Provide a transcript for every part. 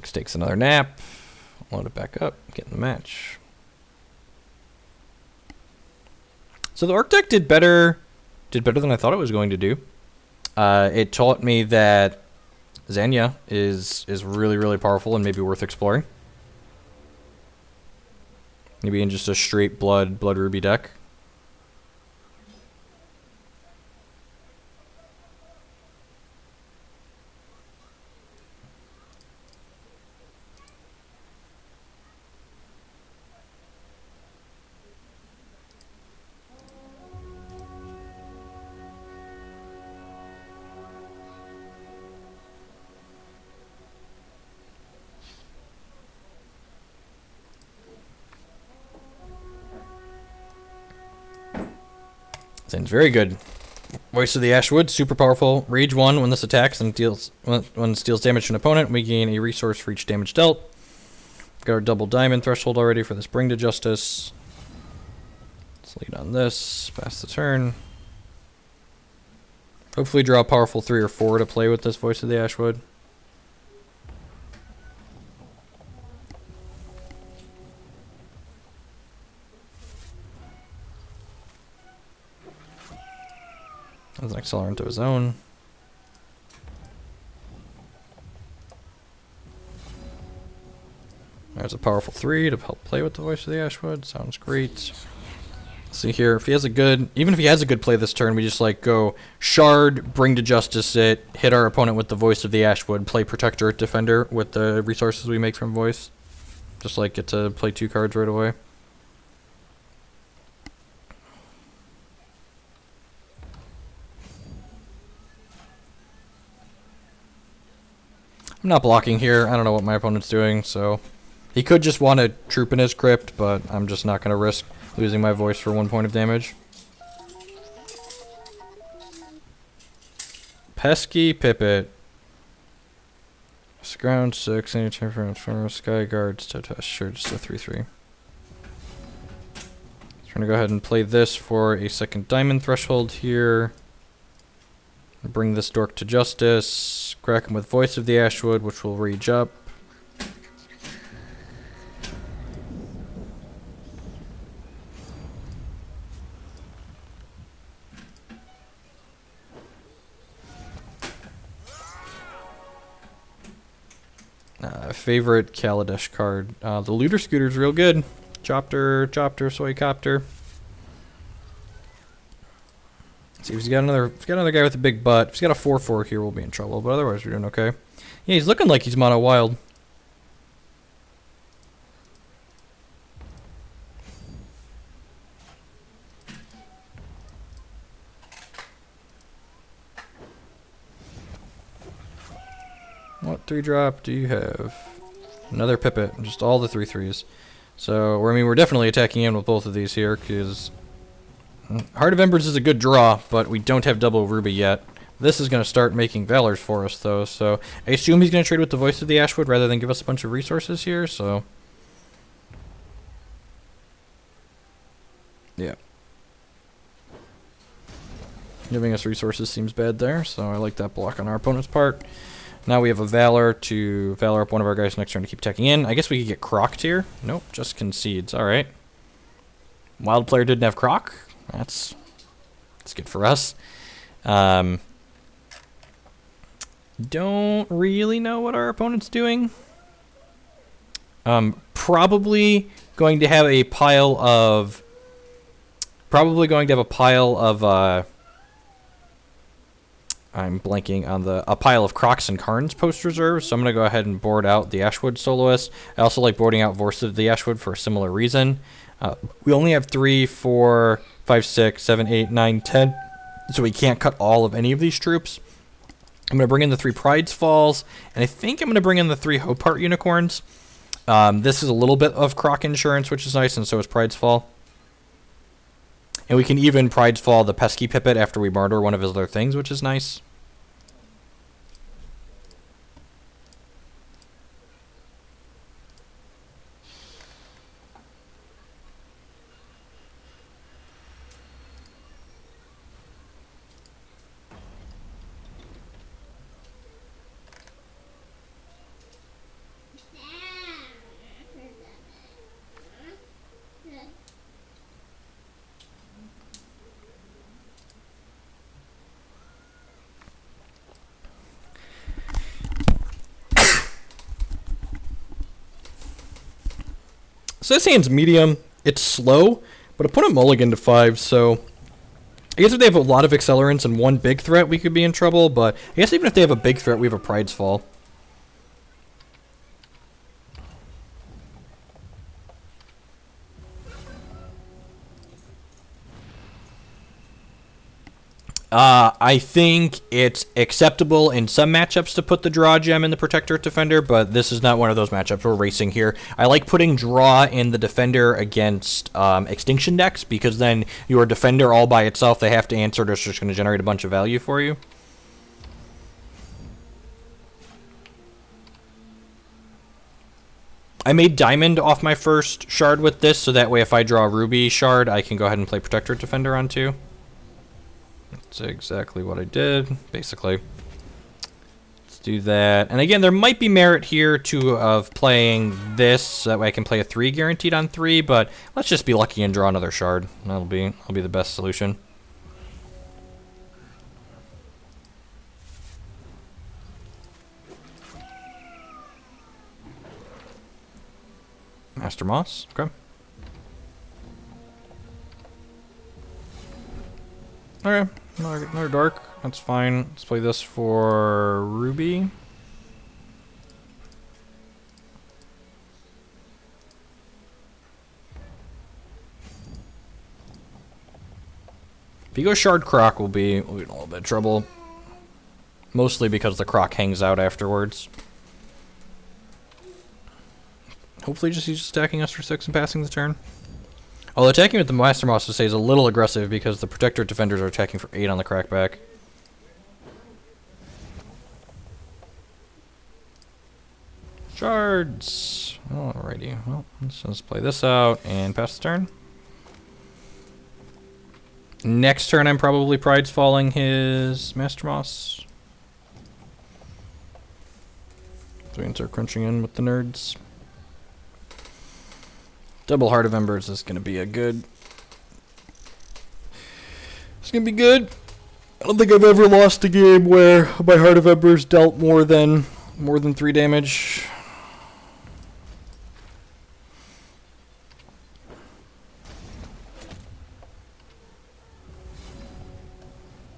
Next takes another nap. Load it back up. Get in the match. So the Orc deck did better than I thought it was going to do. It taught me that Zanya is really, really powerful and maybe worth exploring. Maybe in just a straight blood ruby deck. Zen's very good. Voice of the Ashwood, super powerful. Rage 1 when this attacks and deals when it deals damage to an opponent. We gain a resource for each damage dealt. Got our double diamond threshold already for this Bring to Justice. Let's lead on this. Pass the turn. Hopefully draw a powerful 3 or 4 to play with this Voice of the Ashwood. As an accelerant of his own. There's a powerful 3 to help play with the Voice of the Ashwood. Sounds great. See here, if he has a good, even if he has a good play this turn, we just like go Shard, Bring to Justice it, hit our opponent with the Voice of the Ashwood, play Protectorate Defender with the resources we make from Voice. Just like get to play 2 cards right away. I'm not blocking here. I don't know what my opponent's doing, so he could just want to troop in his crypt, but I'm just not going to risk losing my Voice for 1 point of damage. Pesky Pippet. Ground 6, any turn for Sky Guards to test. Sure, just a 3/3. So we're going to go ahead and play this for a second diamond threshold here. Bring this Dork to Justice. Crack him with Voice of the Ashwood, which will rage up. Favorite Kaladesh card. The Looter Scooter's real good. Chopter, Soycopter. See if he's got another guy with a big butt. If he's got a 4/4 here, we'll be in trouble. But otherwise, we're doing okay. Yeah, he's looking like he's mono wild. What 3-drop do you have? Another Pippet. Just all the 3/3s. So, I mean, we're definitely attacking in with both of these here, because Heart of Embers is a good draw, but we don't have double Ruby yet. This is going to start making Valors for us, though, so I assume he's going to trade with the Voice of the Ashwood rather than give us a bunch of resources here, so yeah. Giving us resources seems bad there, so I like that block on our opponent's part. Now we have a Valor to Valor up one of our guys next turn to keep attacking in. I guess we could get Crocked here. Nope, just concedes. Alright. Wild player didn't have Croc. That's good for us. Don't really know what our opponent's doing. Probably going to have a pile of I'm blanking on a pile of Crocs and Karns post reserves, so I'm going to go ahead and board out the Ashwood Soloist. I also like boarding out Voice of the Ashwood for a similar reason. We only have 3, 4, 5, 6, 7, 8, 9, 10, so we can't cut all of any of these troops. I'm going to bring in the 3 Pride's Falls, and I think I'm going to bring in the 3 Hopart Unicorns. This is a little bit of Croc insurance, which is nice, and so is Pride's Fall. And we can even Pride's Fall the Pesky Pippet after we murder one of his other things, which is nice. So this hand's medium. It's slow, but opponent mulligan to 5, so I guess if they have a lot of accelerants and one big threat, we could be in trouble, but I guess even if they have a big threat, we have a Pride's Fall. I think it's acceptable in some matchups to put the draw gem in the Protectorate Defender, but this is not one of those matchups we're racing here. I like putting draw in the Defender against Extinction decks, because then your Defender all by itself, they have to answer, it's just going to generate a bunch of value for you. I made Diamond off my first shard with this, so that way if I draw a Ruby shard, I can go ahead and play Protectorate Defender on 2. That's exactly what I did, basically. Let's do that. And again, there might be merit here of playing this, so that way I can play a 3 guaranteed on 3, but let's just be lucky and draw another shard. That'll be the best solution. Master Moss, okay. Okay, another dark, that's fine. Let's play this for Ruby. If you go Shard Croc, we'll be in a little bit of trouble. Mostly because the Croc hangs out afterwards. Hopefully just he's stacking us for 6 and passing the turn. Although attacking with the Master Moss to say is a little aggressive because the Protectorate Defenders are attacking for 8 on the crackback. Shards! Alrighty, well, let's just play this out and pass the turn. Next turn I'm probably Pride's Falling his Master Moss. So we can start crunching in with the nerds. Double Heart of Embers is going to be a good... It's going to be good. I don't think I've ever lost a game where my Heart of Embers dealt more than 3 damage.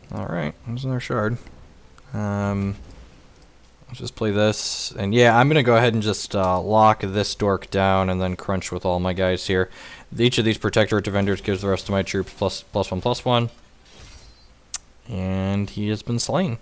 Alright, there's another shard. Let's just play this. And yeah, I'm going to go ahead and just lock this dork down and then crunch with all my guys here. Each of these Protectorate Defenders gives the rest of my troops +1/+1. And he has been slain.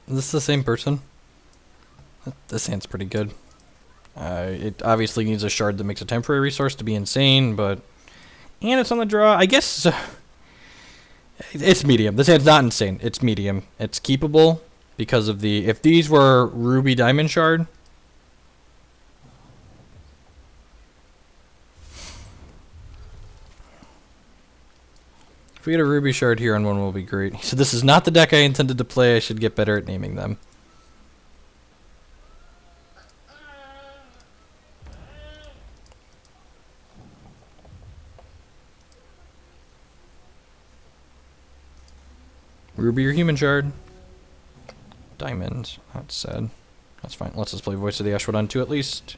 Is this the same person? This hand's pretty good. It obviously needs a shard that makes a temporary resource to be insane, but... And it's on the draw. I guess... it's medium. This hand's not insane. It's medium. It's keepable because of the... If these were Ruby Diamond Shard... If we get a Ruby Shard here on one, will be great. So this is not the deck I intended to play. I should get better at naming them. Ruby or Human Shard. Diamond. That's sad. That's fine. Let's just play Voice of the Ashwood on 2 at least.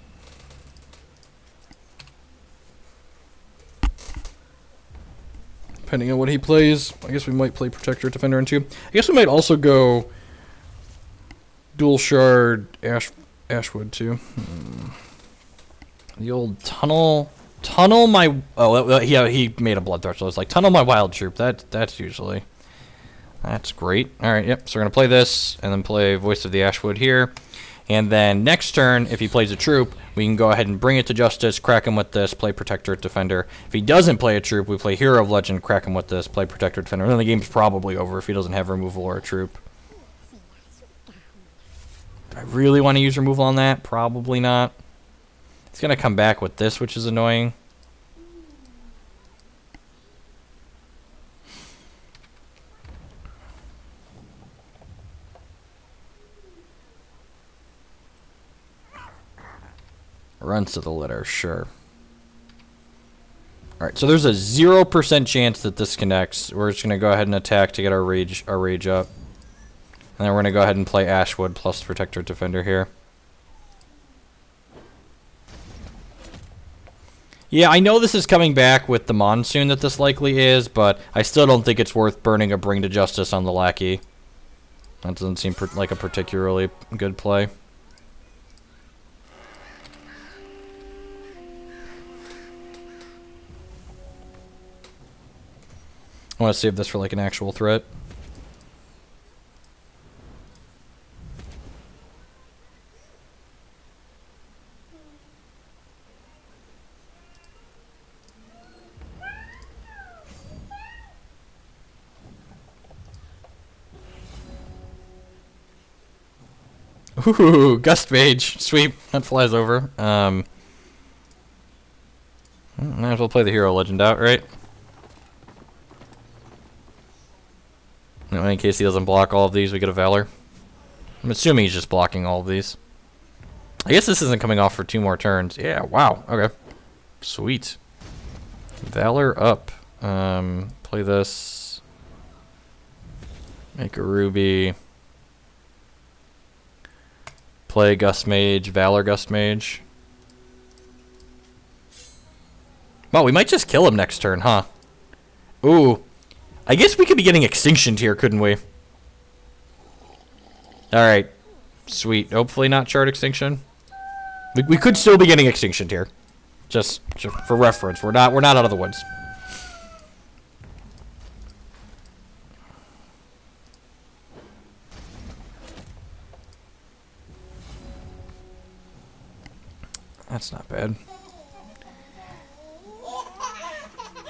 Depending on what he plays, I guess we might play Protector Defender on 2. I guess we might also go Dual Shard Ashwood too. The old tunnel my. Oh, yeah, he made a Bloodthirst. So it's like tunnel my Wild Troop. That's usually. That's great. All right, yep. So we're gonna play this and then play Voice of the Ashwood here, and then next turn, if he plays a troop, we can go ahead and bring it to Justice, crack him with this, play Protector Defender. If he doesn't play a troop, we play Hero of Legend, crack him with this, play Protector Defender. And then the game's probably over if he doesn't have removal or a troop. Do I really want to use removal on that? Probably not. It's gonna come back with this, which is annoying. Runs to the litter, sure. Alright, so there's a 0% chance that this connects. We're just gonna go ahead and attack to get our rage up. And then we're gonna go ahead and play Ashwood plus Protector Defender here. Yeah, I know this is coming back with the Monsoon that this likely is, but I still don't think it's worth burning a Bring to Justice on the Lackey. That doesn't seem like a particularly good play. I want to save this for like an actual threat. Ooh, Gust Mage. Sweep. That flies over. Might as well play the Hero Legend out, right? In case he doesn't block all of these, we get a Valor. I'm assuming he's just blocking all of these. I guess this isn't coming off for 2 more turns. Yeah, wow. Okay. Sweet. Valor up. Play this. Make a Ruby. Play Gust Mage. Valor Gust Mage. Well, we might just kill him next turn, huh? Ooh. I guess we could be getting Extinctioned here, couldn't we? Alright. Sweet. Hopefully not Shard Extinction. We could still be getting Extinctioned here. Just for reference. We're not out of the woods. That's not bad.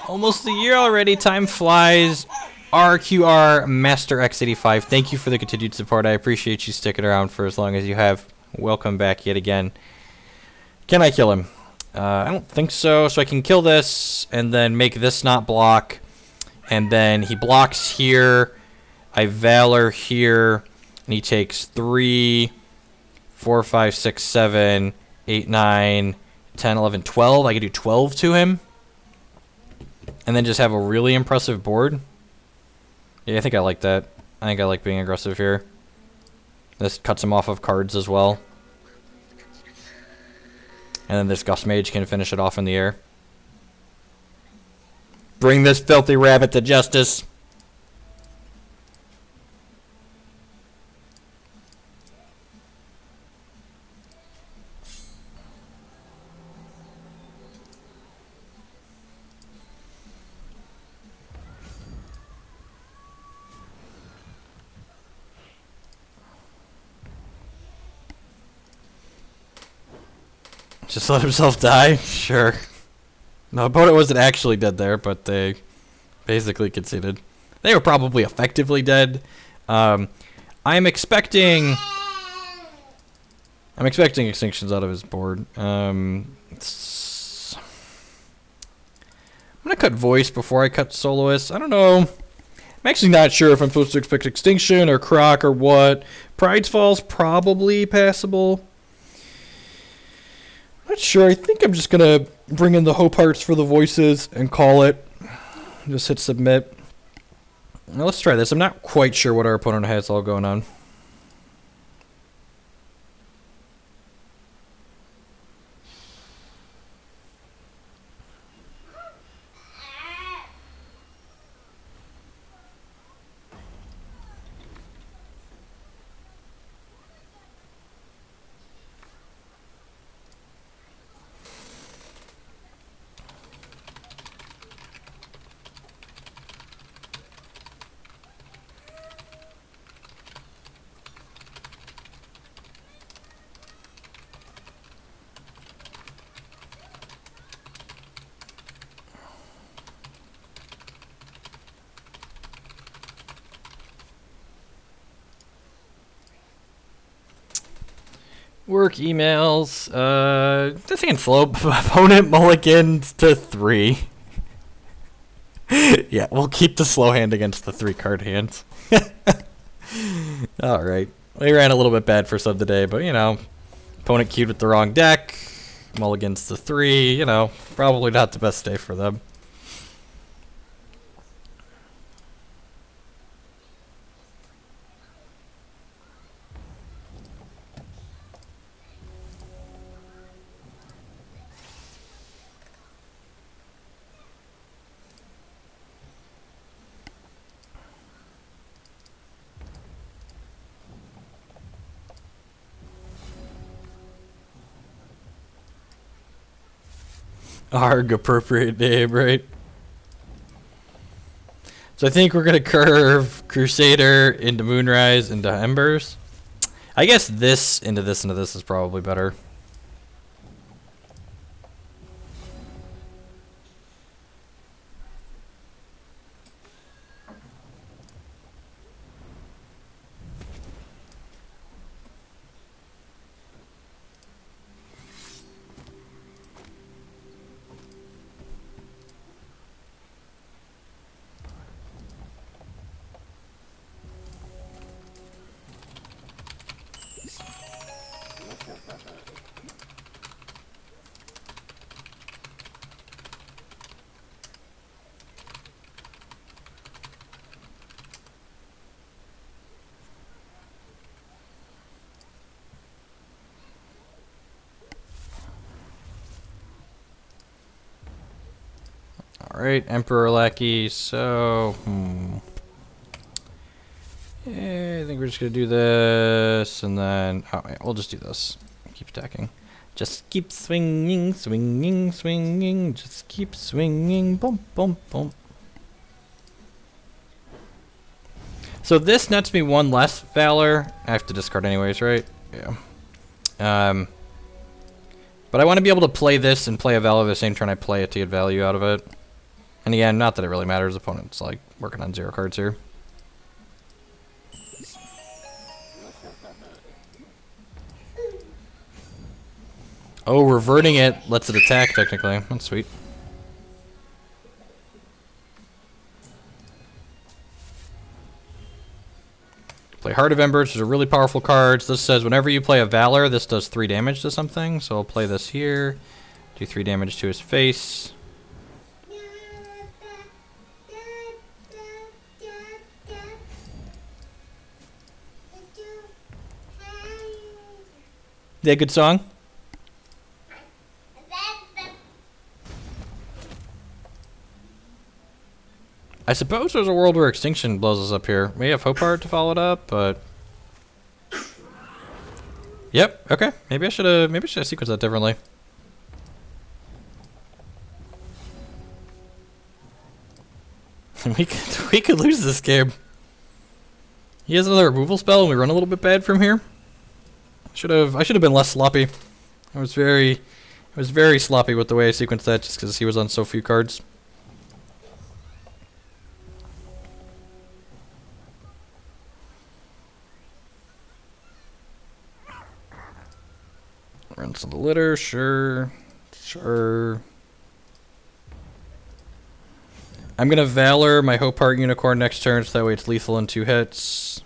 Almost a year already. Time flies. RQR Master X85. Thank you for the continued support. I appreciate you sticking around for as long as you have. Welcome back yet again. Can I kill him? I don't think so. So I can kill this and then make this not block. And then he blocks here. I Valor here. And he takes 3, 4, 5, 6, 7, 8, 9, 10, 11, 12. I could do 12 to him. And then just have a really impressive board. Yeah, I think I like that. I think I like being aggressive here. This cuts him off of cards as well. And then this Gust Mage can finish it off in the air. Bring this filthy rabbit to justice. Just let himself die? Sure. No, opponent wasn't actually dead there, but they basically conceded. They were probably effectively dead. I'm expecting extinctions out of his board. I'm gonna cut voice before I cut soloist. I don't know. I'm actually not sure if I'm supposed to expect extinction or croc or what. Pride's Fall's probably passable. Not sure. I think I'm just gonna bring in the Hope Hearts for the voices and call it. Just hit submit. Now let's try this. I'm not quite sure what our opponent has all going on. Work emails. This hand slow. Opponent mulligans to 3. Yeah, we'll keep the slow hand against the 3 card hands. Alright. We ran a little bit bad for sub today, but you know, opponent queued with the wrong deck. Mulligans to 3, you know, probably not the best day for them. Arg, appropriate name, right? So I think we're gonna curve Crusader into Moonrise into Embers. I guess this into this into this is probably better. Alright, Emperor Lackey, so... Yeah, I think we're just gonna do this, and then... Oh, yeah, we'll just do this. Keep attacking. Just keep swinging, swinging, swinging. Just keep swinging. Boom, boom, boom. So this nets me 1 less Valor. I have to discard anyways, right? Yeah. But I want to be able to play this and play a Valor the same turn I play it to get value out of it. And again, not that it really matters. Opponent's like working on 0 cards here. Oh, reverting it lets it attack technically. That's sweet. Play Heart of Embers, which are really powerful cards. This says whenever you play a Valor, this does 3 damage to something. So I'll play this here. Do 3 damage to his face. Yeah, good song. I suppose there's a world where Extinction blows us up here. We have Hope Art to follow it up, but... Yep, okay. Maybe I should have sequenced that differently. we could lose this game. He has another removal spell and we run a little bit bad from here. I should have been less sloppy. I was very sloppy with the way I sequenced that just because he was on so few cards. Rinse of the litter, sure. Sure. I'm gonna Valor my Hope Heart Unicorn next turn so that way it's lethal in 2 hits.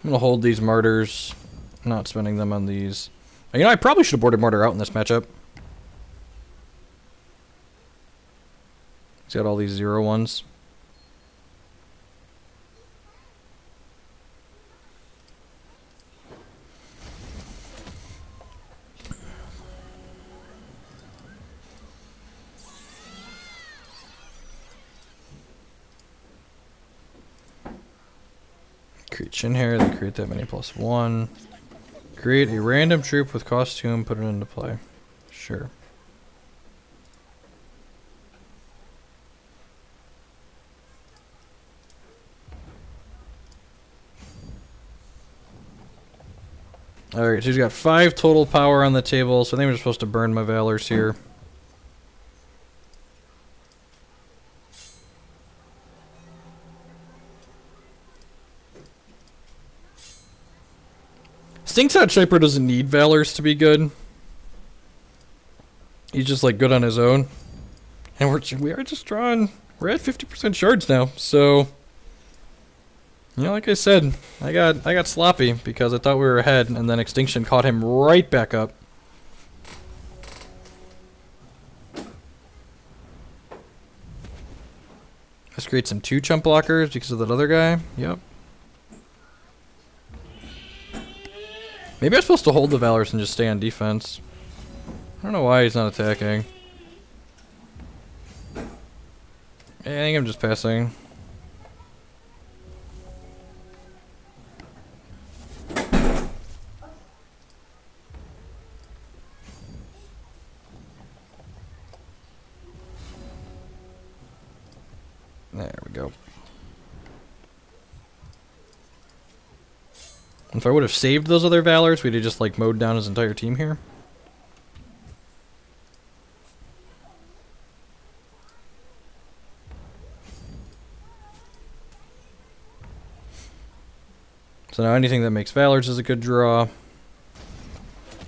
I'm going to hold these martyrs. Not spending them on these. You know, I probably should have boarded martyr out in this matchup. He's got all these 0-1s. Create Chin Hair, they create that many +1. Create a random troop with costume, put it into play. Sure. Alright, so he's got 5 total power on the table, so I think we're supposed to burn my Valors here. Stinks out Sniper doesn't need Valors to be good. He's just like good on his own. And we are just drawing. We're at 50% shards now, so you know, like I said, I got sloppy because I thought we were ahead, and then Extinction caught him right back up. Let's create some 2 chump blockers because of that other guy. Yep. Maybe I'm supposed to hold the Valors and just stay on defense. I don't know why he's not attacking. I think I'm just passing. There we go. If I would have saved those other Valors, we'd have just like mowed down his entire team here. So now anything that makes Valors is a good draw.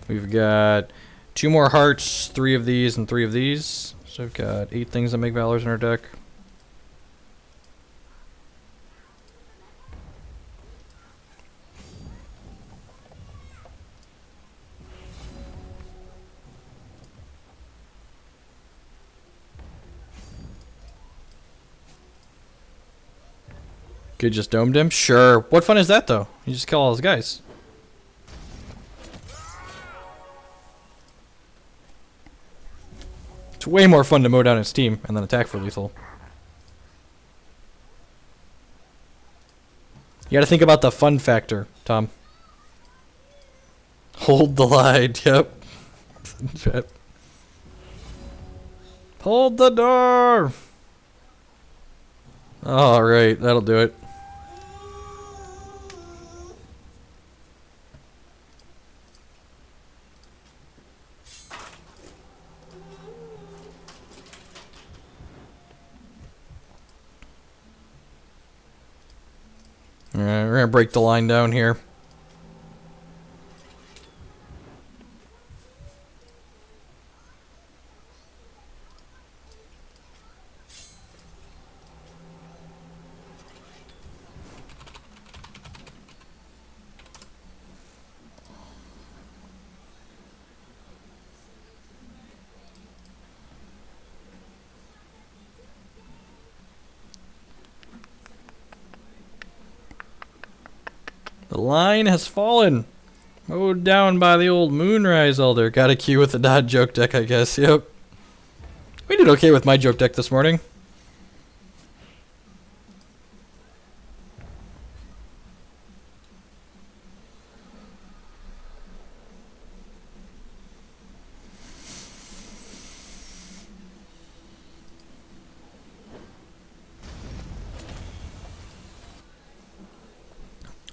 We've got 2 more hearts, 3 of these, and 3 of these. So we've got 8 things that make Valors in our deck. Could just domed him? Sure. What fun is that, though? You just kill all his guys. It's way more fun to mow down his team and then attack for lethal. You gotta think about the fun factor, Tom. Hold the line, yep. Hold the door! Alright, that'll do it. Alright, we're gonna break the line down here. The line has fallen. Mowed down by the old Moonrise Elder. Got a queue with the Dodge joke deck, I guess. Yep. We did okay with my joke deck this morning.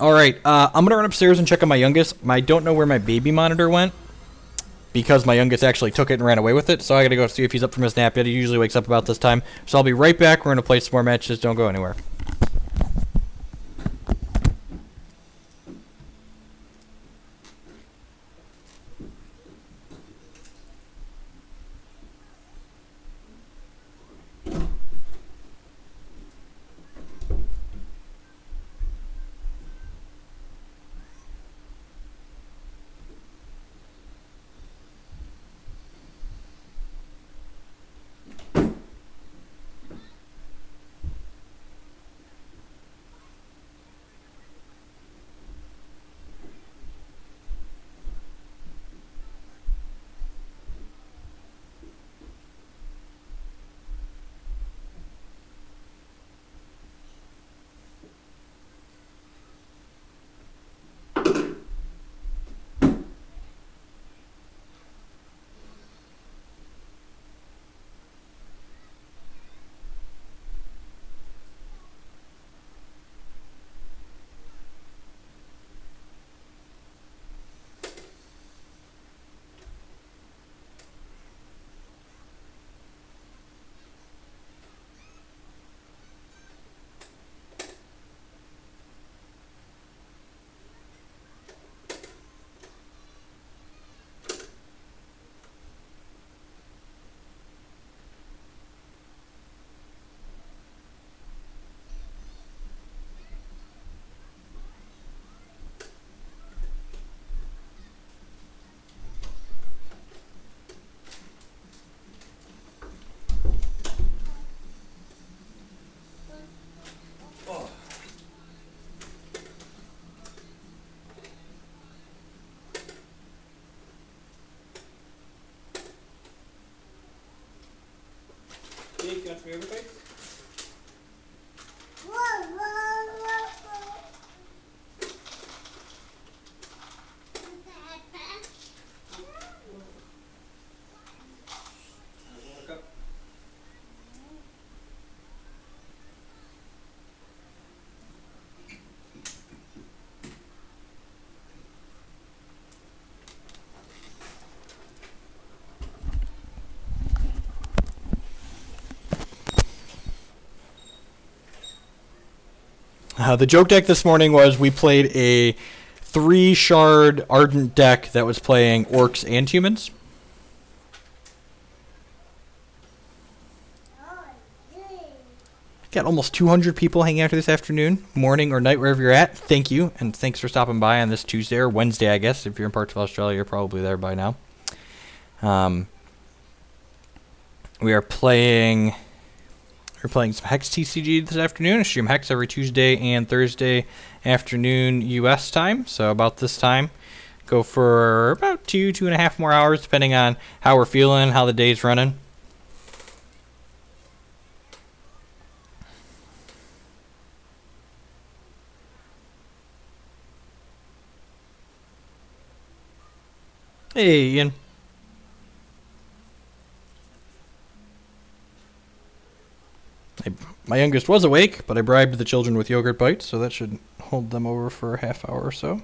Alright, I'm going to run upstairs and check on my youngest. I don't know where my baby monitor went, because my youngest actually took it and ran away with it, so I got to go see if he's up from his nap yet. He usually wakes up about this time. So I'll be right back. We're going to play some more matches. Don't go anywhere. Jake, you want some yogurt bites? The joke deck this morning was we played a 3-shard Ardent deck that was playing orcs and humans. Got almost 200 people hanging out here this afternoon, morning or night, wherever you're at. Thank you, and thanks for stopping by on this Tuesday or Wednesday, I guess. If you're in parts of Australia, you're probably there by now. We are playing... We're playing some Hex TCG this afternoon. I stream Hex every Tuesday and Thursday afternoon U.S. time, so about this time. Go for about 2.5 more hours, depending on how we're feeling, how the day's running. Hey, Ian. My youngest was awake, but I bribed the children with yogurt bites, so that should hold them over for a half hour or so.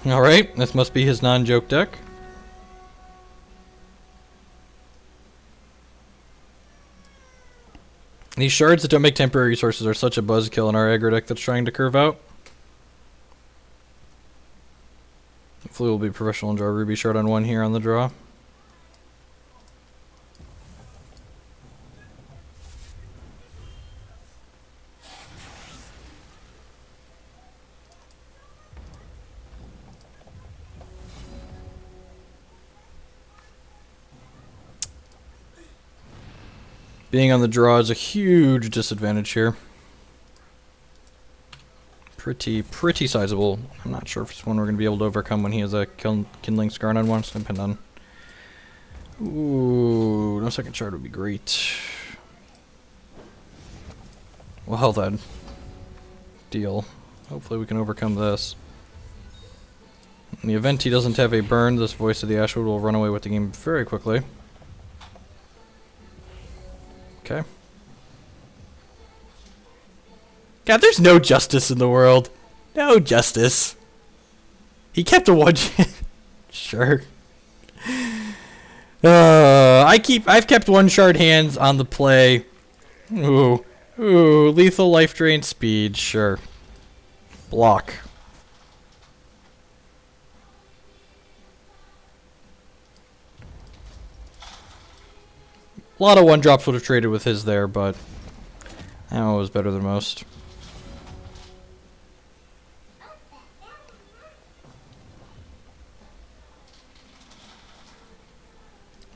Alright, this must be his non-joke deck. These shards that don't make temporary resources are such a buzzkill in our aggro deck that's trying to curve out. Hopefully we'll be professional and draw a ruby shard on one here on the draw. Being on the draw is a huge disadvantage here. Pretty sizable. I'm not sure if it's one we're going to be able to overcome when he has a Kindling Scar on one. It's going to depend on... Ooh, no second shard would be great. Well then. Deal. Hopefully we can overcome this. In the event he doesn't have a burn, this Voice of the Ashwood will run away with the game very quickly. Okay. God, there's no justice in the world. No justice. He kept a one. Sure. I've kept one shard hands on the play. Ooh, lethal life drain speed. Sure. Block. A lot of one drops would have traded with his there, but that one was better than most.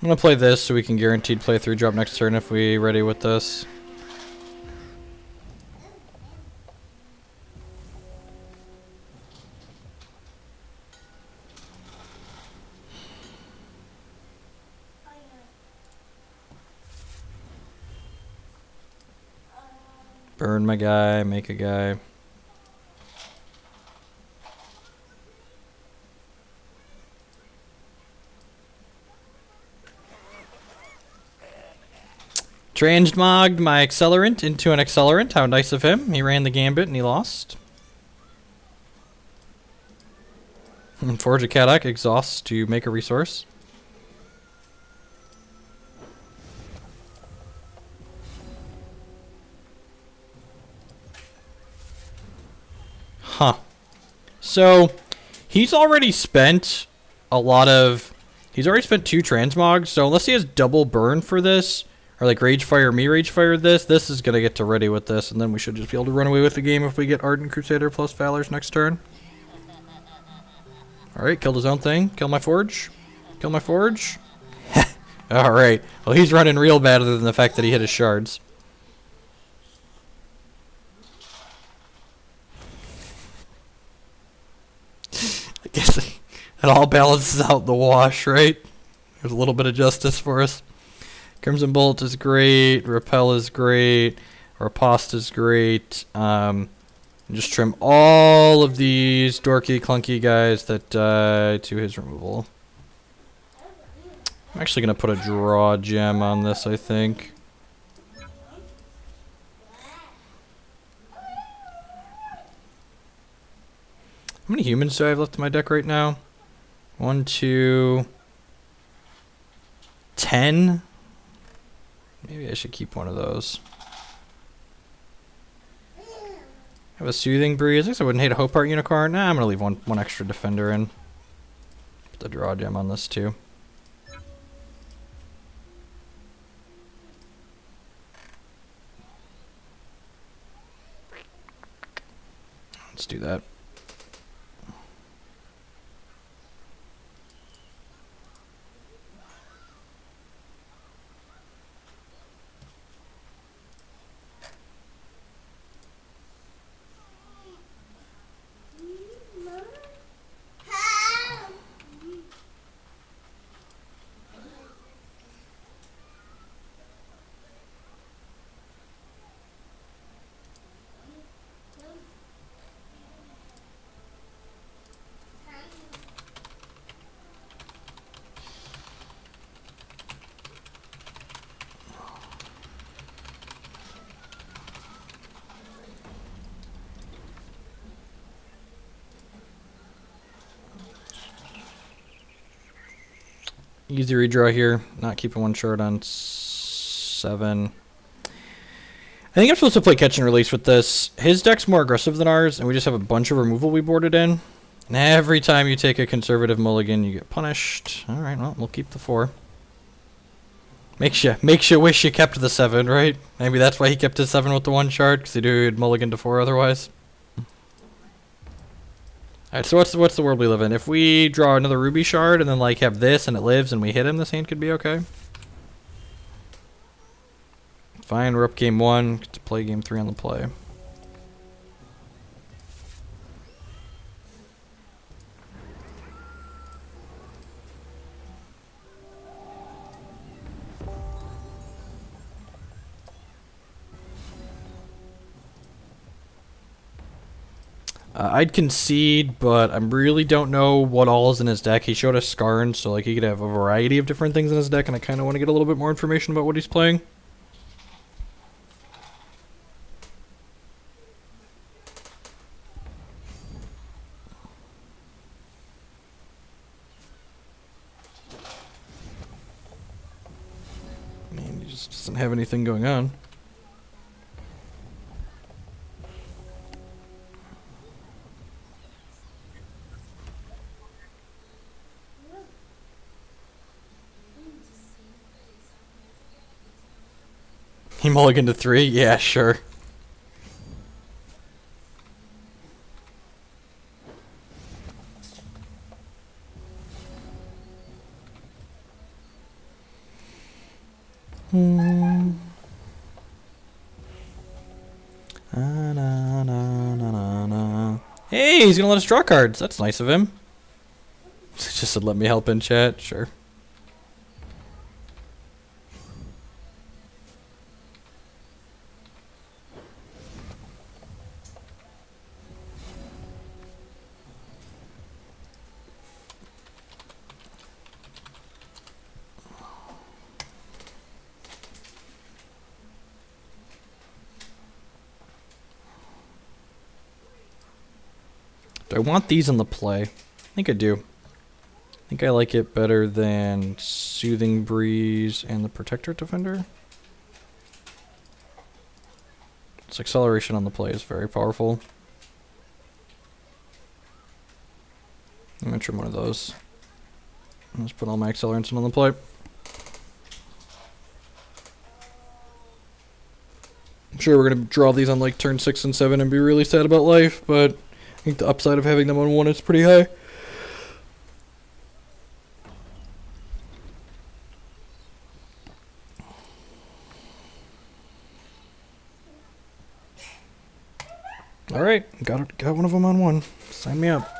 I'm gonna play this so we can guaranteed play 3-drop next turn if we ready with this. Burn my guy, make a guy. Transmogged my accelerant into an accelerant. How nice of him. He ran the gambit and he lost. And Forge a Kadak exhausts to make a resource. Huh. So, he's already spent a lot of... He's already spent 2 transmogs, so unless he has double burn for this, or like Rage Fire, me Rage Fire this is going to get to ready with this, and then we should just be able to run away with the game if we get Ardent Crusader plus Valors next turn. Alright, killed his own thing. Kill my Forge. Kill my Forge. Alright. Well, he's running real bad other than the fact that he hit his shards. I guess it all balances out the wash, right? There's a little bit of justice for us. Crimson Bolt is great. Repel is great. Riposte is great. Just trim all of these dorky, clunky guys that die to his removal. I'm actually going to put a draw gem on this, I think. How many humans do I have left in my deck right now? 1, 2, 10? Maybe I should keep one of those. I have a Soothing Breeze. I guess I wouldn't hate a Hope Art Unicorn. Nah, I'm going to leave one extra Defender in. Put the draw gem on this too. Let's do that. Easy redraw here. Not keeping one short on 7. I think I'm supposed to play catch and release with this. His deck's more aggressive than ours, and we just have a bunch of removal we boarded in. And every time you take a conservative mulligan, you get punished. Alright, well, we'll keep the 4. Makes you wish you kept the 7, right? Maybe that's why he kept his 7 with the 1 shard, because he would mulligan to 4 otherwise. Alright, so what's the world we live in? If we draw another ruby shard and then like have this and it lives and we hit him, this hand could be okay. Fine, we're up game 1, get to play game 3 on the play. I'd concede, but I really don't know what all is in his deck. He showed us Skarn, so like he could have a variety of different things in his deck, and I kind of want to get a little bit more information about what he's playing. I mean, he just doesn't have anything going on. He mulliganed to 3? Yeah, sure. Hey, he's gonna let us draw cards. That's nice of him. Just said let me help in chat. Sure. Do I want these in the play? I think I do. I think I like it better than Soothing Breeze and the Protectorate Defender. Its acceleration on the play is very powerful. I'm gonna trim one of those. Let's put all my accelerants in on the play. I'm sure we're gonna draw these on like turn 6 and 7 and be really sad about life, but I think the upside of having them on 1 is pretty high. Alright, got one of them on one. Sign me up.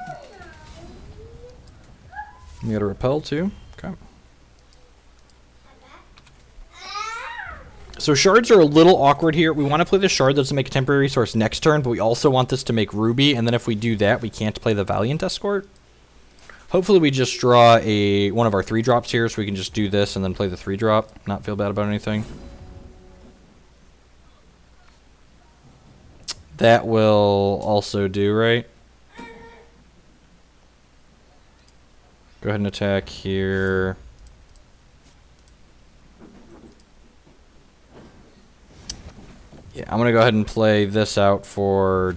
You got a repel too? Okay. So shards are a little awkward here. We want to play the shard that's to make a temporary resource next turn, but we also want this to make ruby, and then if we do that, we can't play the Valiant Escort. Hopefully we just draw one of our 3-drops here, so we can just do this and then play the 3-drop. Not feel bad about anything. That will also do, right? Go ahead and attack here. Yeah, I'm gonna go ahead and play this out for...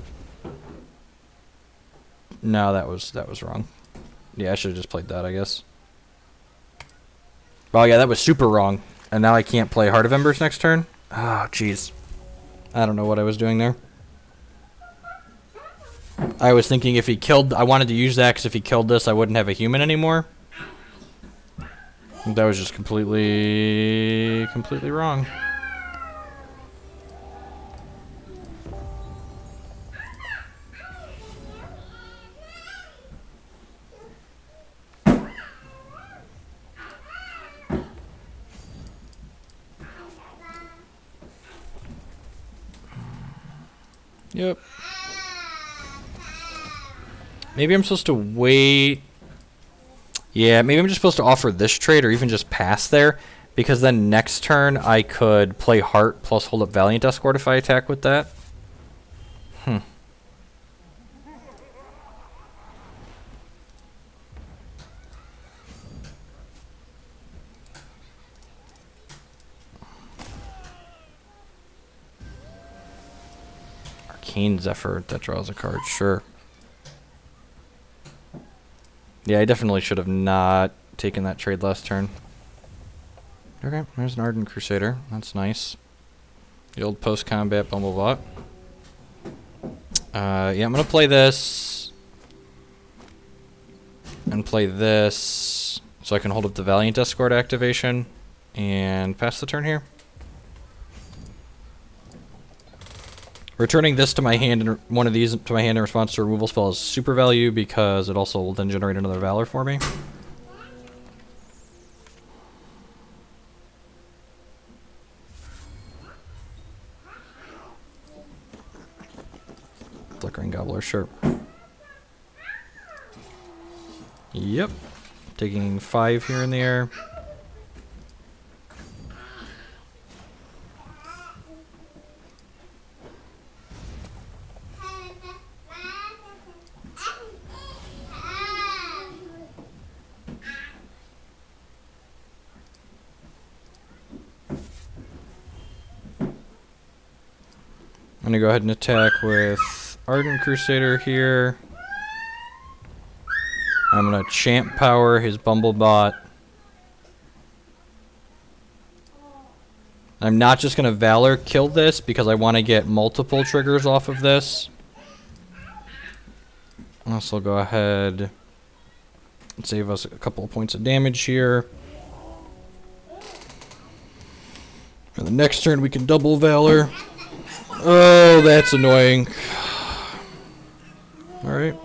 No, that was wrong. Yeah, I should have just played that, I guess. Oh yeah, that was super wrong. And now I can't play Heart of Embers next turn? Oh, jeez. I don't know what I was doing there. I was thinking if he killed... I wanted to use that because if he killed this, I wouldn't have a human anymore. That was just completely wrong. Yep. Maybe I'm supposed to wait. Yeah, maybe I'm just supposed to offer this trade or even just pass there. Because then next turn I could play Heart plus hold up Valiant Escort if I attack with that. Arcane Zephyr, that draws a card, sure. Yeah, I definitely should have not taken that trade last turn. Okay, there's an Ardent Crusader. That's nice. The old post-combat Bumblebot. Yeah, I'm going to play this. And play this. So I can hold up the Valiant Escort activation. And pass the turn here. Returning this to my hand, and one of these to my hand in response to a removal spell is super value because it also will then generate another Valor for me. Flickering Gobbler, sure. Yep. Taking 5 here in the air. I'm gonna go ahead and attack with Ardent Crusader here. I'm gonna Champ Power his Bumblebot. I'm not just gonna Valor kill this because I want to get multiple triggers off of this. Also go ahead and save us a couple of points of damage here. For the next turn we can double Valor. Oh, that's annoying. Alright.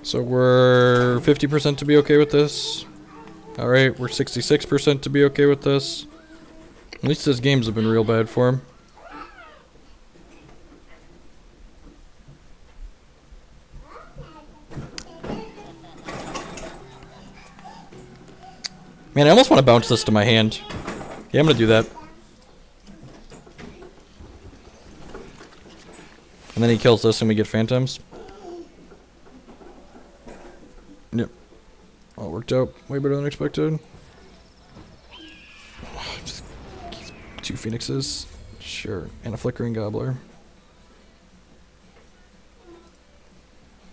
So we're 50% to be okay with this. Alright, we're 66% to be okay with this. At least his games have been real bad for him. Man, I almost want to bounce this to my hand. Yeah, I'm going to do that. And then he kills this and we get Phantoms. Yep. All worked out way better than expected. Just 2 Phoenixes. Sure. And a Flickering Gobbler.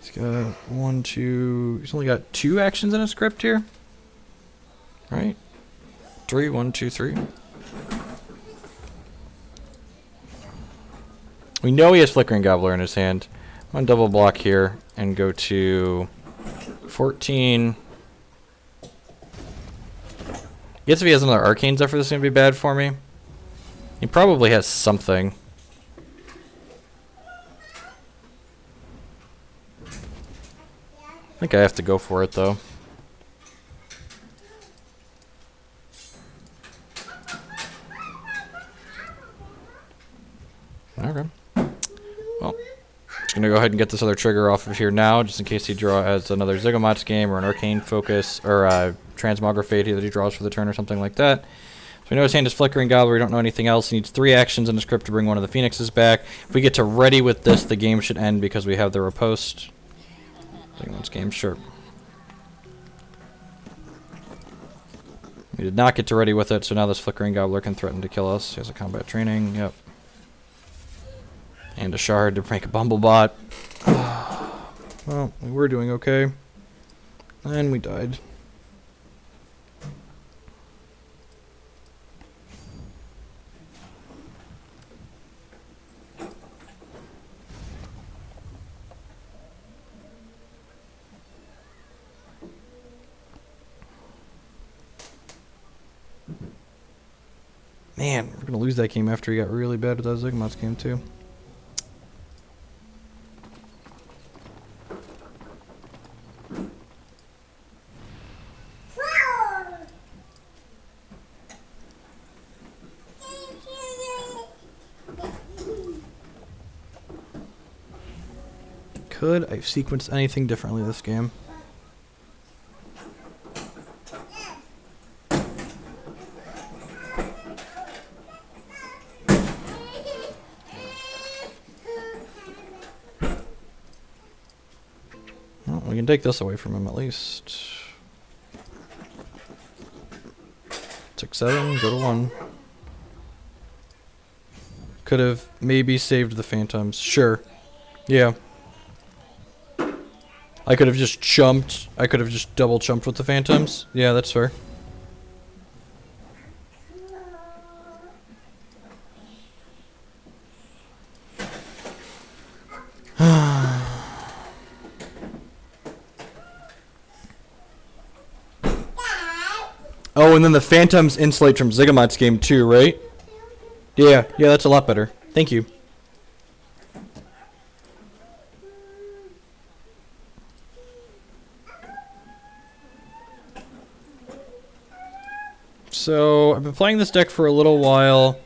He's got 1, 2... He's only got 2 actions in his script here. Right? 3, 1, 2, 3. We know he has Flickering Gobbler in his hand. I'm going to double block here and go to 14. Guess if he has another Arcane Zephyr, this is going to be bad for me. He probably has something. think I have to go for it, though. Okay. Well, just gonna go ahead and get this other trigger off of here now, just in case he draws another Zygomots game or an Arcane Focus or a Transmogrifate that he draws for the turn or something like that. So we know his hand is Flickering Gobbler. We don't know anything else. He needs 3 actions in the script to bring one of the Phoenixes back. If we get to ready with this, the game should end because we have the riposte. Zygomots game, sure. We did not get to ready with it, so now this Flickering Gobbler can threaten to kill us. He has a combat training, yep. And a shard to make a Bumblebot. Well, we were doing okay. And we died. Man, we're going to lose that game after he got really bad with that Zygomots game, too. Could I sequenced anything differently this game? Well, we can take this away from him at least. 6, 7, go to 1. Could have maybe saved the Phantoms. Sure. Yeah. I could have just chumped. I could have just double chumped with the Phantoms. Yeah, that's fair. Oh, and then the Phantoms insulate from Zygomots game too, right? Yeah, that's a lot better. Thank you. So, I've been playing this deck for a little while,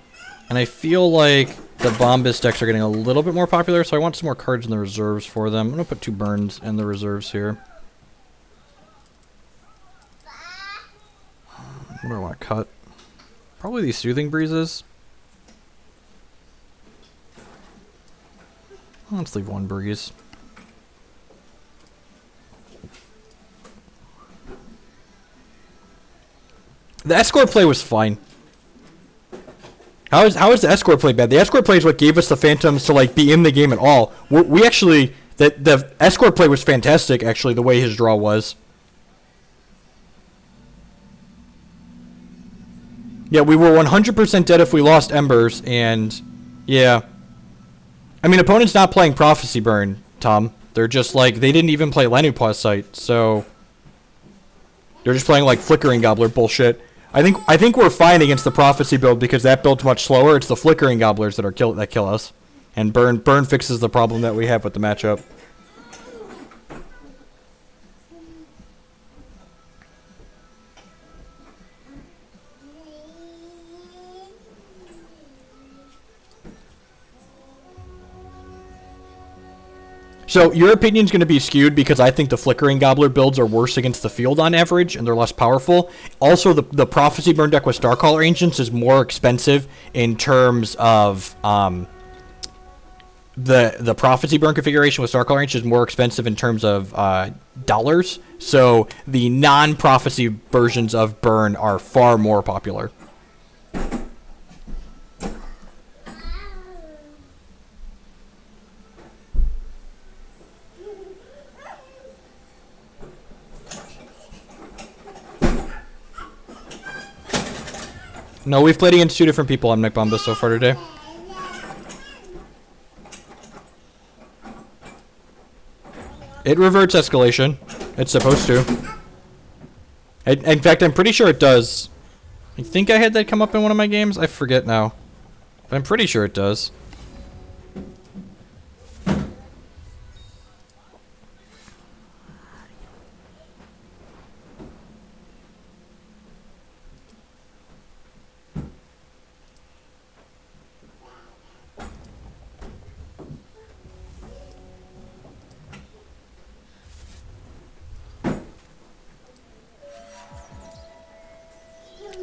and I feel like the Bombus decks are getting a little bit more popular, so I want some more cards in the reserves for them. I'm going to put 2 burns in the reserves here. What do I want to cut? Probably these Soothing Breezes. Let's leave 1 breeze. The escort play was fine. How is the escort play bad? The escort play is what gave us the Phantoms to like be in the game at all. We actually the escort play was fantastic. Actually, the way his draw was. Yeah, we were 100% dead if we lost Embers, and yeah. I mean, opponents not playing Prophecy Burn, Tom. They're just like they didn't even play Lanupause Sight, so they're just playing like Flickering Gobbler bullshit. I think we're fine against the Prophecy build because that build's much slower. It's the Flickering Gobblers that kill us, and Burn fixes the problem that we have with the matchup. So your opinion's going to be skewed because I think the Flickering Gobbler builds are worse against the field on average, and they're less powerful. Also, the Prophecy Burn deck with Starcaller Ancients is more expensive in terms of the Prophecy Burn configuration with Starcaller Ancients is more expensive in terms of dollars. So the non-Prophecy versions of Burn are far more popular. No, we've played against 2 different people on Nick Bombus so far today. It reverts escalation. It's supposed to. In fact, I'm pretty sure it does. I think I had that come up in one of my games. I forget now. But I'm pretty sure it does.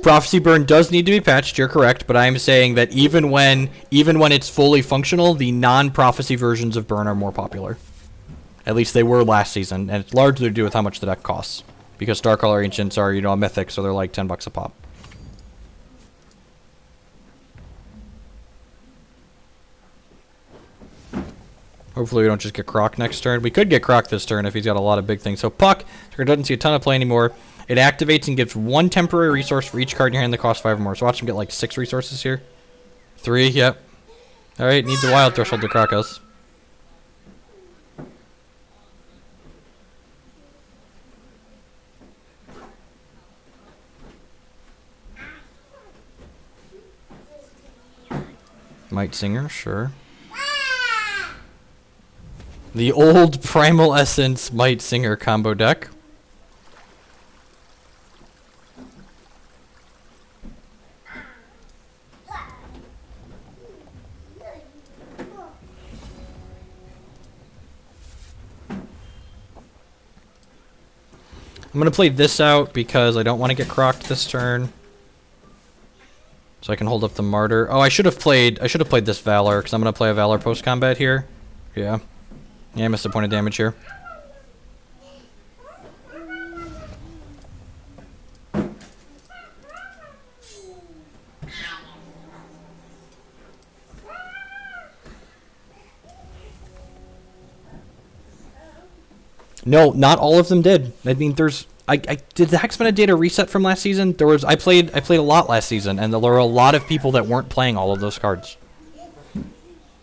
Prophecy Burn does need to be patched. You're correct, but I am saying that even when it's fully functional, the non-prophecy versions of Burn are more popular. At least they were last season, and it's largely to do with how much the deck costs. Because Starcaller Ancients are, a mythic, so they're like $10 a pop. Hopefully we don't just get Croc next turn. We could get Croc this turn if he's got a lot of big things. So Puck doesn't see a ton of play anymore. It activates and gives 1 temporary resource for each card in your hand that costs 5 or more. So watch him get like 6 resources here. 3, yep. Alright, needs a wild threshold to Croc us. Might Singer, sure. The old Primal Essence Might Singer combo deck. I'm going to play this out because I don't want to get crocked this turn. So I can hold up the Martyr. Oh, I should have played this Valor because I'm going to play a Valor post-combat here. Yeah. Yeah, I missed a point of damage here. No, not all of them did. I mean, there's... I did the Hexmeta data reset from last season? I played a lot last season, and there were a lot of people that weren't playing all of those cards.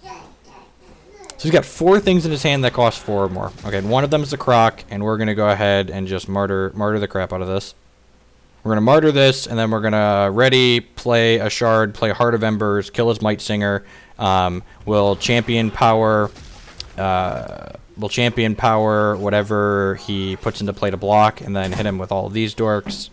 So he's got 4 things in his hand that cost 4 or more. Okay, one of them is a Croc, and we're gonna go ahead and just martyr the crap out of this. We're gonna martyr this, and then we're gonna ready, play a Shard, play Heart of Embers, kill his Might Singer. We'll champion power. We'll champion power whatever he puts into play to block, and then hit him with all of these dorks.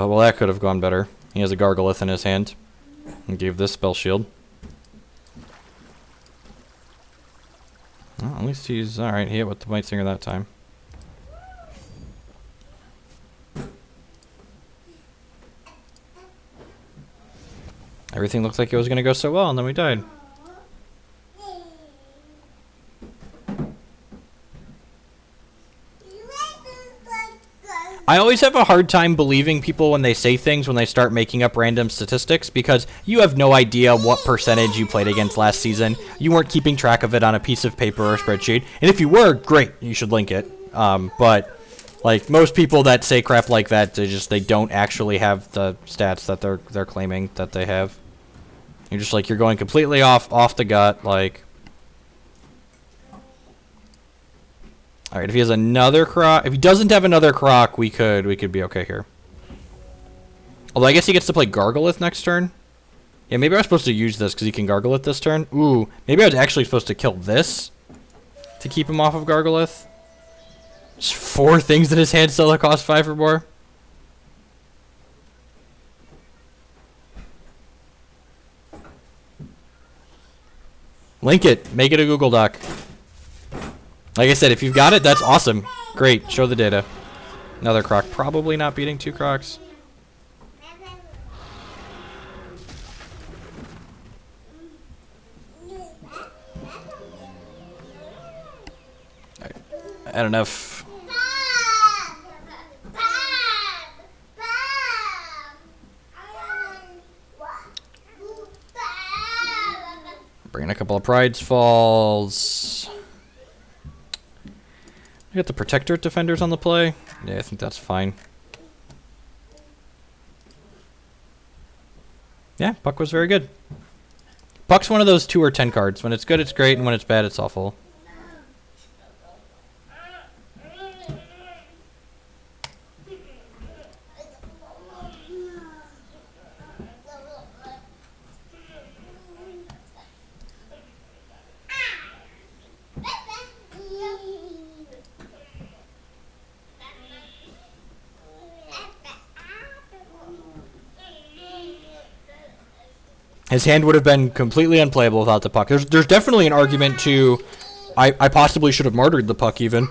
Well, that could have gone better. He has a Gargolith in his hand. And gave this spell shield. Well, at least he's... Alright, he hit with the Might Singer that time. Everything looked like it was going to go so well, and then we died. I always have a hard time believing people when they say things when they start making up random statistics, because you have no idea what percentage you played against last season. You weren't keeping track of it on a piece of paper or a spreadsheet. And if you were, great, you should link it. But like most people that say crap like that, they don't actually have the stats that they're claiming that they have. You're just like, you're going completely off the gut, like. All right, if he has another Croc, if he doesn't have another Croc, we could be okay here. Although I guess he gets to play Gargolith next turn. Yeah, maybe I was supposed to use this because he can Gargolith this turn. Ooh, maybe I was actually supposed to kill this to keep him off of Gargolith. Just 4 things in his hand still that cost 5 or more. Link it. Make it a Google Doc. Like I said, if you've got it, that's awesome. Great. Show the data. Another Croc. Probably not beating 2 Crocs. I had enough. Bring in a couple of Pride's Falls. We got the Protector Defenders on the play. Yeah, I think that's fine. Yeah, Puck was very good. Puck's one of those 2 or 10 cards. When it's good, it's great, and when it's bad, it's awful. His hand would have been completely unplayable without the Puck. There's definitely an argument to I possibly should have martyred the puck even.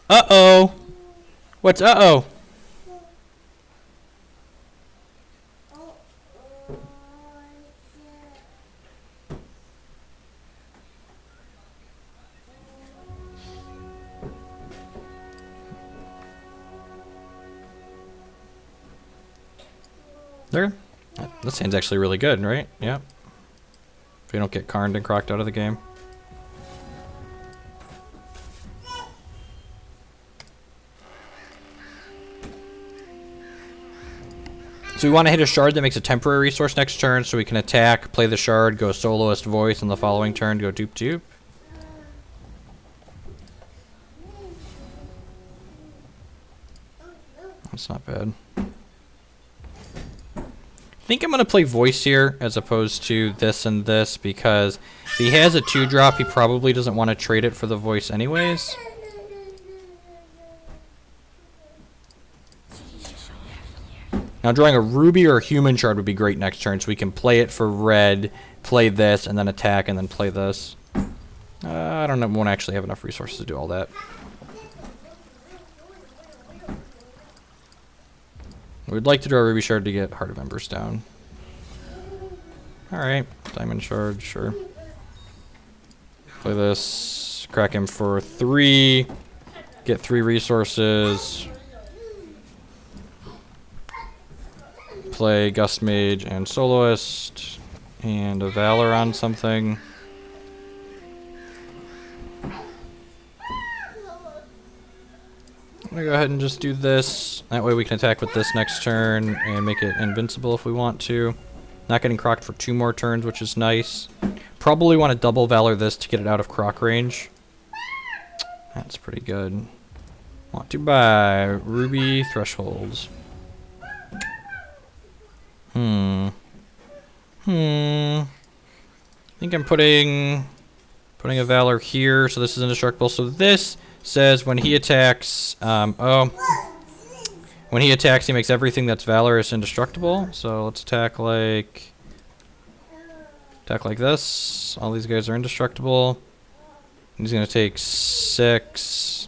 Uh-oh. What's uh-oh? There. This hand's actually really good, right? Yeah. If you don't get Karned and Crocked out of the game. So we want to hit a shard that makes a temporary resource next turn so we can attack, play the shard, go soloist voice, and the following turn go dupe dupe. That's not bad. I think I'm going to play voice here as opposed to this and this because if he has a 2-drop, he probably doesn't want to trade it for the voice anyways. Now drawing a ruby or a human shard would be great next turn so we can play it for red, play this, and then attack, and then play this. I don't know, won't actually have enough resources to do all that. We'd like to draw a ruby shard to get Heart of Embers down. Alright, diamond shard, sure. Play this, crack him for 3, get 3 resources. Play Gust Mage and Soloist, and a Valor on something. I'm gonna go ahead and just do this. That way we can attack with this next turn and make it invincible if we want to. Not getting crocked for 2 more turns, which is nice. Probably want to double Valor this to get it out of croc range. That's pretty good. Want to buy Ruby Thresholds. I think I'm putting a Valor here, so this is indestructible. So this says when he attacks, when he attacks, he makes everything that's valorous indestructible. So let's attack like this. All these guys are indestructible. He's gonna take 6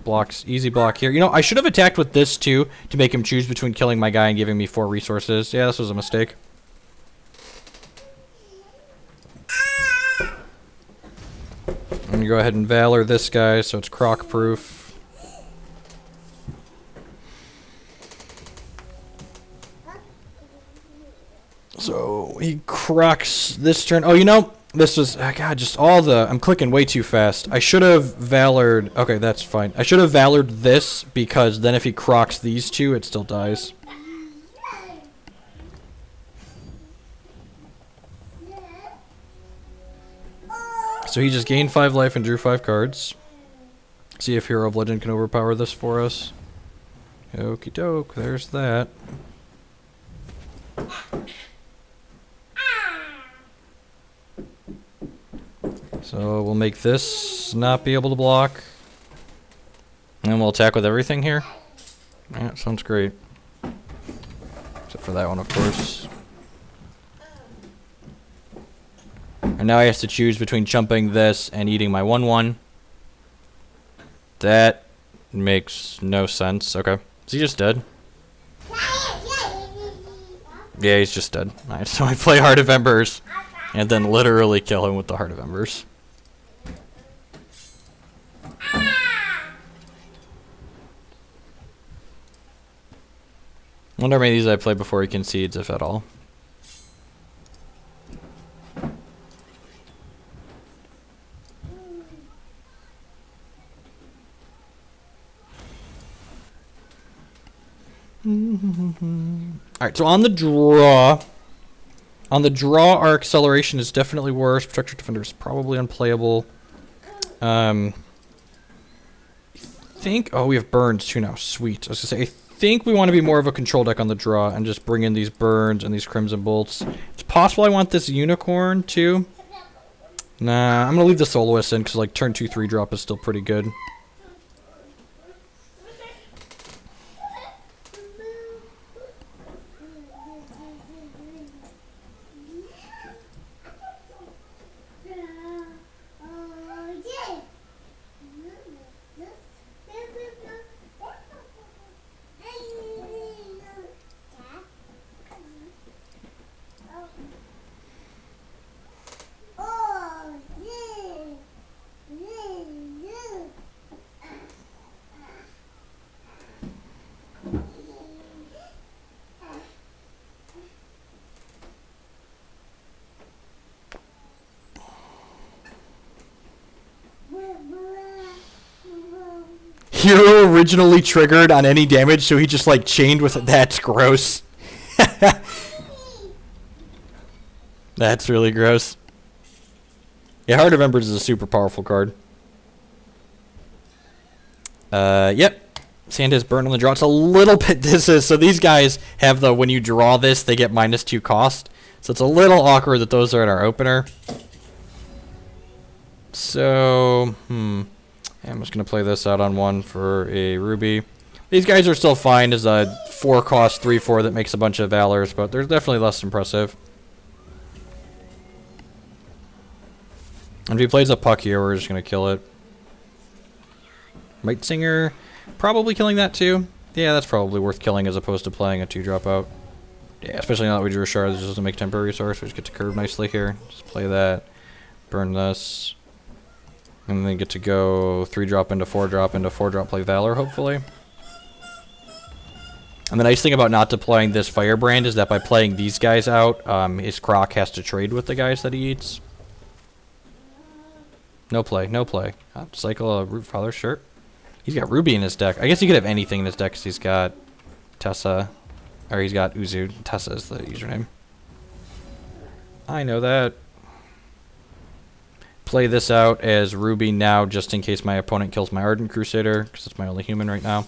blocks, easy block here. You know, I should have attacked with this too to make him choose between killing my guy and giving me 4 resources. Yeah, this was a mistake. I'm gonna go ahead and Valor this guy so it's croc proof. So he crocs this turn. Oh, you know, this was, God, just all the, I'm clicking way too fast. I should have Valored, okay, that's fine. I should have Valored this because then if he crocs these 2, it still dies. So he just gained 5 life and drew 5 cards. See if Hero of Legend can overpower this for us. Okie doke, there's that. So we'll make this not be able to block. And then we'll attack with everything here. Yeah, sounds great. Except for that one, of course. And now he has to choose between jumping this and eating my 1/1. That makes no sense. Okay. Is he just dead? Yeah, he's just dead. Alright, so I play Heart of Embers and then literally kill him with the Heart of Embers. I wonder how many of these I play before he concedes, if at all. Alright, so on the draw, our acceleration is definitely worse. Protector Defender is probably unplayable. I think, oh, we have burns too now. Sweet. I was gonna say, I think we want to be more of a control deck on the draw and just bring in these burns and these crimson bolts. It's possible I want this unicorn too. Nah, I'm gonna leave the soloist in because like turn 2/3 drop is still pretty good. hero originally triggered on any damage, so he just like chained with it. That's gross. That's really gross. Yeah, Heart of Embers is a super powerful card. Yep. Santa's Burn on the draw. It's a little bit so these guys have the, when you draw this, they get -2 cost. So it's a little awkward that those are at our opener. So, I'm just going to play this out on one for a Ruby. These guys are still fine as a 4 cost 3/4 that makes a bunch of Valors, but they're definitely less impressive. And if he plays a puck here, we're just going to kill it. Might Singer, probably killing that too. Yeah, that's probably worth killing as opposed to playing a 2-drop out. Yeah, especially now that we drew a shard, this doesn't make temporary resource. We just get to curve nicely here. Just play that, burn this, and then get to go 3-drop into 4-drop into 4-drop, play Valor, hopefully. And the nice thing about not deploying this Firebrand is that by playing these guys out, his Croc has to trade with the guys that he eats. No play, no play. Cycle a Root Father, sure. He's got Ruby in his deck. I guess he could have anything in his deck because he's got Tessa. Or he's got Uzu. Tessa is the username. I know that. Play this out as Ruby now just in case my opponent kills my Ardent Crusader because it's my only human right now.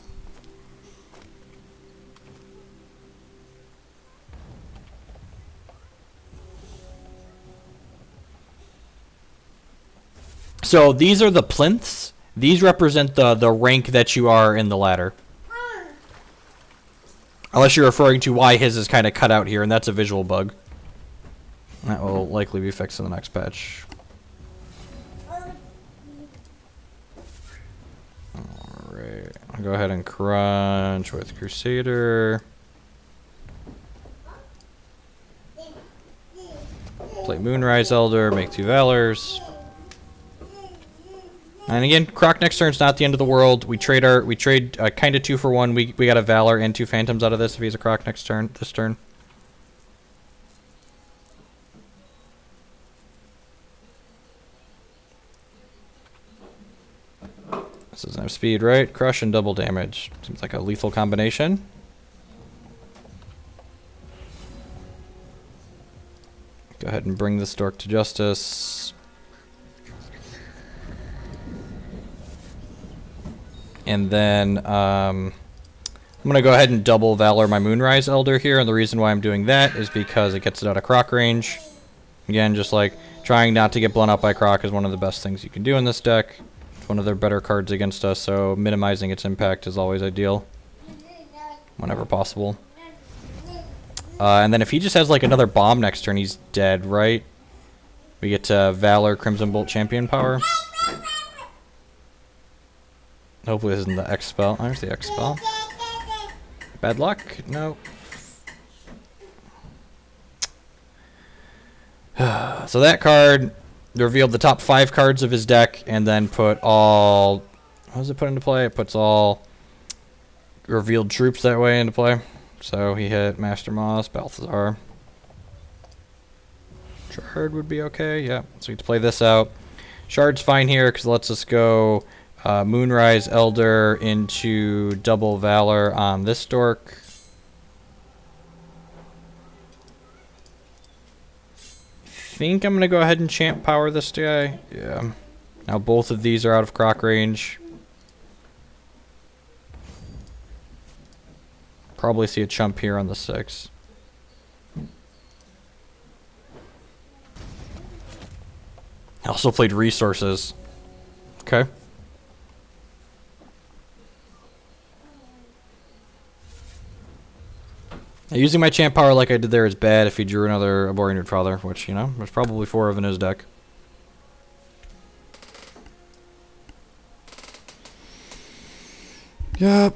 So these are the plinths. These represent the rank that you are in the ladder. Unless you're referring to why his is kind of cut out here, and that's a visual bug. That will likely be fixed in the next patch. Alright, I'll go ahead and crunch with Crusader. Play Moonrise Elder, make 2 Valors. And again, Croc next turn's not the end of the world. We trade kind of 2 for 1. We got a Valor and 2 Phantoms out of this if he's a Croc next turn. This turn. This doesn't have speed, right? Crush and double damage. Seems like a lethal combination. Go ahead and bring this Dork to justice. And then I'm going to go ahead and double Valor my Moonrise Elder here, and the reason why I'm doing that is because it gets it out of Croc range. Again, just like trying not to get blown up by Croc is one of the best things you can do in this deck. It's one of their better cards against us, so minimizing its impact is always ideal whenever possible. And then if he just has like another bomb next turn, he's dead, right? We get to Valor Crimson Bolt Champion power. Hopefully this isn't the X spell. There's the X spell. Bad luck? No. So that card revealed the top 5 cards of his deck and then put all... What does it put into play? It puts all revealed troops that way into play. So he hit Master Moss, Balthazar. Shard would be okay, yeah. So we get to play this out. Shard's fine here because it lets us go... Moonrise Elder into double Valor on this Dork. I think I'm going to go ahead and champ power this guy. Yeah. Now both of these are out of Croc range. Probably see a chump here on the 6. I also played Resources. Okay. Using my champ power like I did there is bad if he drew another Abhorrent Father, which, you know, there's probably 4 of in his deck. Yep.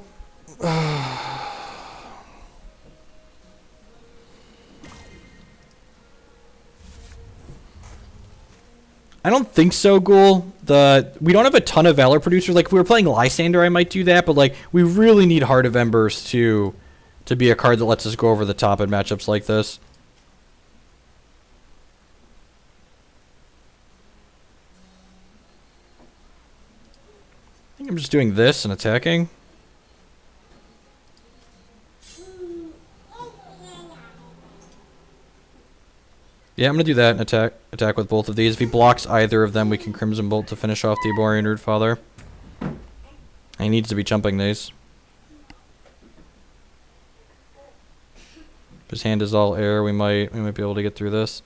I don't think so, Ghoul. We don't have a ton of Valor producers. Like, if we were playing Lysander, I might do that, but, like, we really need Heart of Embers to be a card that lets us go over the top in matchups like this. think I'm just doing this and attacking. Yeah, I'm gonna do that and attack with both of these. If he blocks either of them, we can Crimson Bolt to finish off the Arborean Rootfather. He needs to be jumping these. If his hand is all air, we might be able to get through this.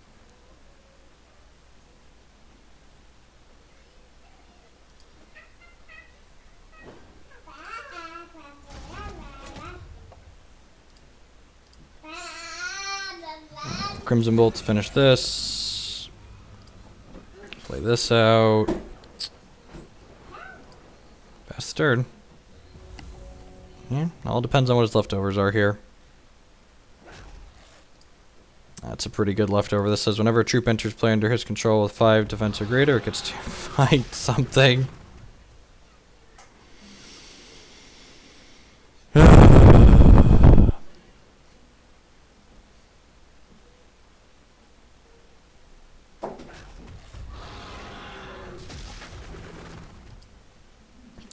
Crimson Bolt to finish this. Play this out. Bastard. Yeah, all depends on what his leftovers are here. That's a pretty good leftover. This says whenever a troop enters play under his control with 5 defense or greater, it gets to fight something.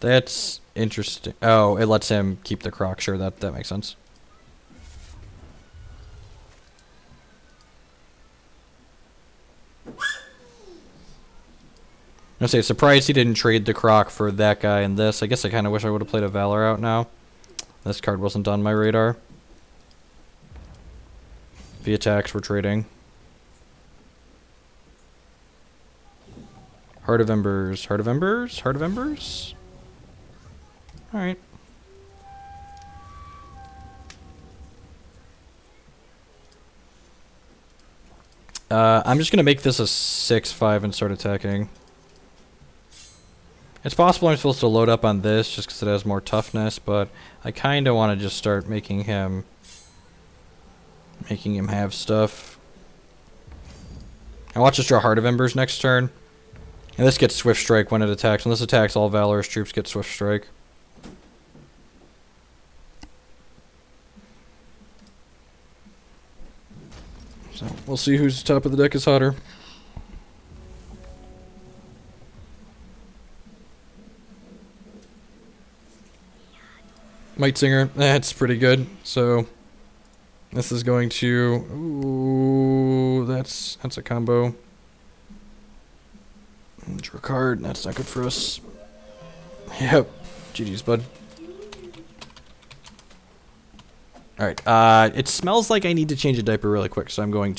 That's interesting. Oh, it lets him keep the croc. Sure, that makes sense. I say, surprised he didn't trade the croc for that guy and this. I guess I kind of wish I would have played a Valor out now. This card wasn't on my radar. If he attacks, we're trading. Heart of Embers. Heart of Embers? Heart of Embers? Alright. I'm just going to make this a 6-5 and start attacking. It's possible I'm supposed to load up on this just because it has more toughness, but I kind of want to just start making him have stuff. And watch us draw Heart of Embers next turn. And this gets Swift Strike when it attacks. When this attacks, all Valorous troops get Swift Strike. So we'll see whose top of the deck is hotter. Might Singer, that's pretty good. So this is going to, ooh, that's a combo. Draw a card, that's not good for us. Yep, GG's, bud. Alright, it smells like I need to change a diaper really quick, so I'm going